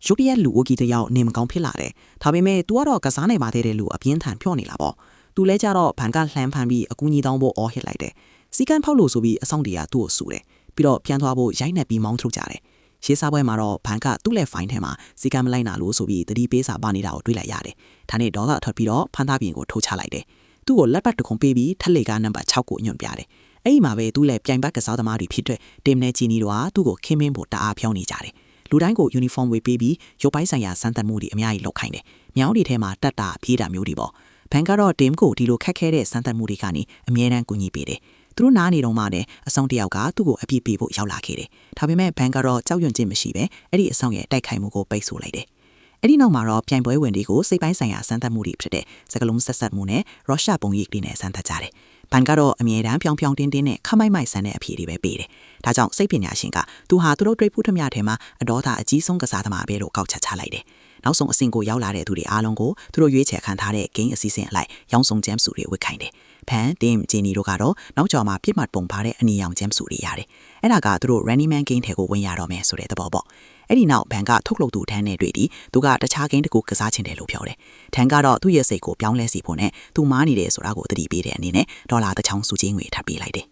ရုတ်တရက်လူအိုကီတယောက်နေမကောင်းဖြစ်လာတယ်ဒါပေမဲ့ तू ကတော့ကစားနိုင်ပါသေးတယ်လို့အပြင်းထန်ပြောနေလာပေါ့သူလဲကြတော့ဘန်ကလှမ်းဖမ်းပြီးအကူကြီးတောင်းဖို့အော်ဟစ်လိုက်တယ်စီကန်ဖောက်လို့ဆိုပြီးအဆောင်တရာသူ့ကိုဆူတယ်ပြီးတော့ပြန်သွားဖို့ရိုက်နှက်ပြီးမောင်းထုတ်ကြတယ်ရေးစားပွဲမှာတော့ဘန်ကသူ့လက်ဖိုင်ထဲမှာစီကန်မလိုက်နာလို့ဆိုပြီးတတိပေးစာပါနေတာကိုတွေ့လိုက်ရတယ်ဒါနဲ့ဒေါသထွက်ပြီးတော့ဖန်သားပြင်ကိုထိုးချလိုက်တယ်သူ့ကိုလက်ပတ်တခုံပေးပြီးထက်လေကနံပါတ်6ကိုညွှန်ပြတယ်အဲ့ဒီမှာပဲသူ့လက်ပြိုင်ဘက်ကစားသမားတွေဖြစ်တဲ့တင်နဲ့ဂျီနီတို့ဟာသူ့ကိုခင်းမင်းဖို့တအားဖြောင်းနေကြတယ်လူတိုင်းကိုယူနီဖောင်းဝေပေးပြီးရုပ်ပိုင်းဆိုင်ရာစမ်းသပ်မှုတွေအများကြီးလုပ်ခိုင်းတယ်။မြောင်းတွေထဲမှာတက်တာပြေးတာမျိုးတွေပေါ့။ဘန်ကတော့တင်ကိုဒီလိုခက်ခဲတဲ့စမ်းသပ်မှုတွေကနေအမြဲတမ်းကူညီပေးတယ်။သူတို့နားနေတော့မှလည်းအဆောင်တယောက်ကသူ့ကိုအပြစ်ပေးဖို့ရောက်လာခဲ့တယ်။ဒါပေမဲ့ဘန်ကတော့ကြောက်ရွံ့ခြင်းမရှိပဲအဲ့ဒီအဆောင်ရဲ့တိုက်ခိုက်မှုကိုပိတ်ဆို့လိုက်တယ်။အဲ့ဒီနောက်မှာတော့ပြိုင်ပွဲဝင်တွေကိုစိတ်ပိုင်းဆိုင်ရာစမ်းသပ်မှုတွေဖြစ်တဲ့စကလုံးဆက်ဆက်မှုနဲ့ရုရှားပုံရိပ်တွေနဲ့စမ်းသပ်ကြတယ်။ဘန်ကတော့အမြဲတမ်းပြောင်ပြောင်တင်းတင်းနဲ့ခမိုက်မိုက်ဆန်တဲ့အဖြေတွေပဲပေးတယ်။ဒါကြောင့်စိတ်ပညာရှင်ကသူဟာသူတို့တွေးဖူးထမျှထဲမှာအတော်သာအကြီးဆုံးကစားသမားပဲလို့ကောက်ချက်ချလိုက်တယ်။နောက်ဆုံးအဆင့်ကိုရောက်လာတဲ့သူတွေအားလုံးကိုသူတို့ရွေးချယ်ခံထားတဲ့ game အစီအစဉ်အလိုက်ရောင်းဆုံးဂျမ်စုတွေဝတ်ခိုင်းတယ်။ဖန်တင်ဂျီနီတို့ကတော့နောက်ကျော်မှာပြစ်မှတ်ပုံပါတဲ့အနီရောင်ဂျမ်စုတွေရတယ်။အဲ့ဒါကသူတို့ Running Man game ထဲကိုဝင်ရတော့မယ်ဆိုတဲ့သဘောပေါ့။အဲ့ဒီနောက်ဘန်ကထုတ်လုပ်သူထန်းနဲ့တွေ့ပြီးသူကတခြား game တကူကစားချင်တယ်လို့ပြောတယ်။ထန်းကတော့သူ့ရဲ့စိတ်ကိုပြောင်းလဲစီဖို့နဲ့သူမားနေတယ်ဆိုတာကိုသတိပေးတဲ့အနေနဲ့ဒေါ်လာတစ်ချောင်းစုချင်းငွေထပ်ပေးလိုက်တယ်